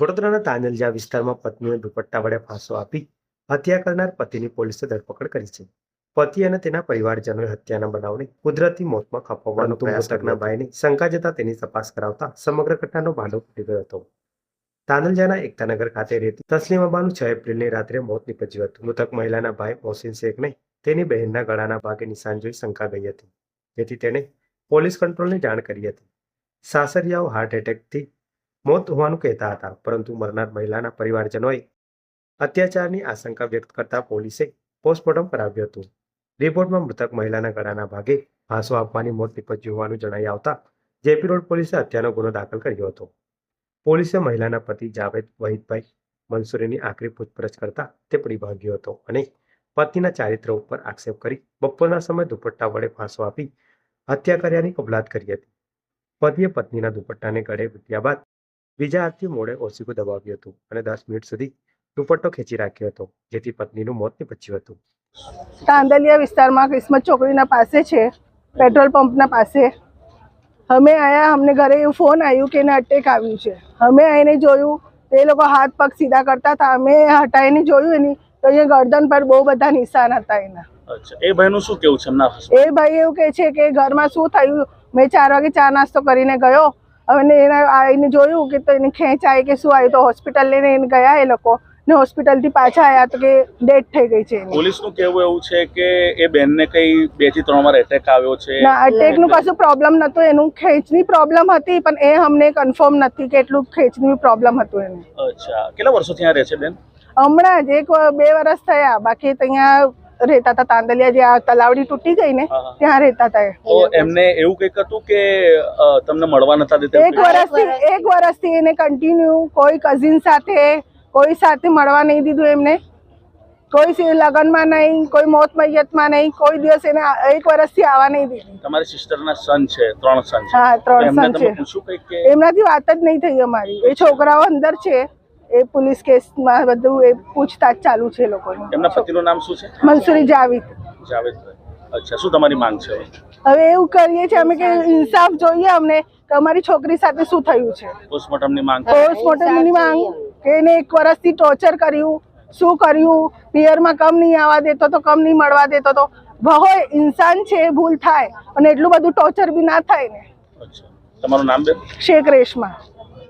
વડોદરાના તાંદલજા વિસ્તારમાં પત્નીને દુપટ્ટા વડે ફાંસો આપી હત્યા કરનાર પતિની પોલીસે ધરપકડ કરી છે. પતિ અને તેના પરિવારજનોએ હત્યાના બનાવને કુદરતી મોતમાં ખપાવવાનો પ્રયાસ કરનાર ભાઈને શંકા જતા તેની તપાસ કરાવતા સમગ્ર ઘટનાનો ભાંડો ફૂટી ગયો હતો. તાંદલજાના એકતાનગર ખાતે રહેતી તસ્લીમા બાનું 6 એપ્રિલની રાત્રે મોત નીપજ્યું હતું. મૃતક મહિલાના ભાઈ મોહસિન શેખને તેની બહેનના ગળાના ભાગે નિશાન જોઈ શંકા ગઈ હતી, તેથી તેણે પોલીસ કંટ્રોલને જાણ કરી હતી. સાસરિયાઓ હાર્ટ એટેકથી મોત હોવાનું કહેતા હતા, પરંતુ મરનાર મહિલાના પરિવારજનોએ અત્યાચારની આશંકા વ્યક્ત કરતા પોલીસે પોસ્ટમોર્ટમ કરાવ્યું હતું. રિપોર્ટમાં મૃતક મહિલાના ગળાના ભાગે ફાંસો આપવાની મોત નીપજ્યું હોવાનું જણાઈ આવતા જેપી રોડ પોલીસે હત્યાનો ગુનો દાખલ કર્યો હતો. પોલીસે મહિલાના પતિ જાવેદ વહીદભાઈ મંસૂરીની આખરી પૂછપરછ કરતા તે પડી ભાગ્યો હતો અને પત્નીના ચારિત્ર ઉપર આક્ષેપ કરી બપોરના સમયે દુપટ્ટા વડે ફાંસો આપી હત્યા કર્યાની કબૂલાત કરી હતી. પતિએ પત્નીના દુપટ્ટાને ગળે વીંટ્યા બાદ બીજા હાથથી મોઢે ઓશીકું દબાવ્યું હતું અને 10 મિનિટ સુધી દુપટ્ટો ખેંચી રાખ્યો હતો, જેથી પત્નીનું મોત નીપજ્યું હતું. તાંદલિયા વિસ્તારમાં કિસ્મત ચોકડીના પાસે છે, પેટ્રોલ પંપના પાસે અમે આયા. અમને ઘરે એવું ફોન આવ્યું કે એને અટેક આવ્યું છે. અમે આવીને જોયું, એ લોકો હાથ પગ સીધા કરતા હતા. અમે હટાવીને જોયું એની તો અહીંયા ગરદન પર બહુ બધા નિશાન હતા એના. અચ્છા, એ ભાઈનું શું કેવું છે? એ ભાઈ એવું કહે છે કે ઘરમાં શું થયું, મેં 4 વાગે ચા નાસ્તો કરીને ગયો, હવે એને આવીને જોયું કે તો એને ખેંચ આવી કે શું આવ્યું, તો હોસ્પિટલ લઈને એને ગયા એ લોકો ને હોસ્પિટલથી પાછા આવ્યા તો કે ડેથ થઈ ગઈ છે. પોલીસનું કહેવું એવું છે કે એ બેનને કઈ 2 થી 3 વાર એટેક આવ્યો છે. ના, અટેકનું કશું પ્રોબ્લેમ નતો, એનું ખેંચની પ્રોબ્લેમ હતી, પણ એ અમને કન્ફર્મ નથી કે એટલું ખેંચની પ્રોબ્લેમ હતું એને. અચ્છા, કેટલા વર્ષોથી અહીંયા રહે છે બેન? હમણાં જ 1-2 વર્ષ થયા, બાકી ત્યાં રહેતા હતા તાંદલિયા, જે આ તલાવડી તૂટી ગઈ ને ત્યાં રહેતા હતા. તો એમને એવું કંઈક હતું કે તમને મળવા નતા દેતા? 1 વર્ષથી એને કન્ટિન્યુ કોઈ કઝિન સાથે કોઈ સાથે મળવા નહીં દીધું એમને, કોઈ લગ્નમાં નહીં, કોઈ મોત મૈયતમાં નહીં, કોઈ દિવસ એને 1 વર્ષથી આવવા નહીં દીધી. તમારી સિસ્ટરના સન છે, 3 સન છે? હા, 3 સન છે. પૂછ્યું કંઈક કે એમનાથી વાત જ નહીં થઈ અમારી. એ છોકરાઓ અંદર છે, એ પોલીસ કેસમાં બધું એ પૂછતાછ ચાલુ છે લોકોની. એમના પતિનું નામ શું છે? મંસૂરી જાવેદ. અચ્છા, શું તમારી માંગ છે? હવે એવું કરીએ છીએ અમે કે ઇન્સાફ જોઈએ અમને કે અમારી છોકરી સાથે શું થયું છે. પોસ્ટમોર્ટમની માંગ. પોસ્ટમોર્ટમની માંગ કે એને 1 વર્ષથી ટોર્ચર કર્યું, શું કર્યું, પિયરમાં કમ નહીં આવવા દેતો તો, કમ નહીં મળવા દેતો તો. હોય ઇન્સાન છે, ભૂલ થાય, અને એટલું બધું ટોર્ચર બી ના થાય ને. અચ્છા, તમારું નામ બેન? શેખ રેશમા.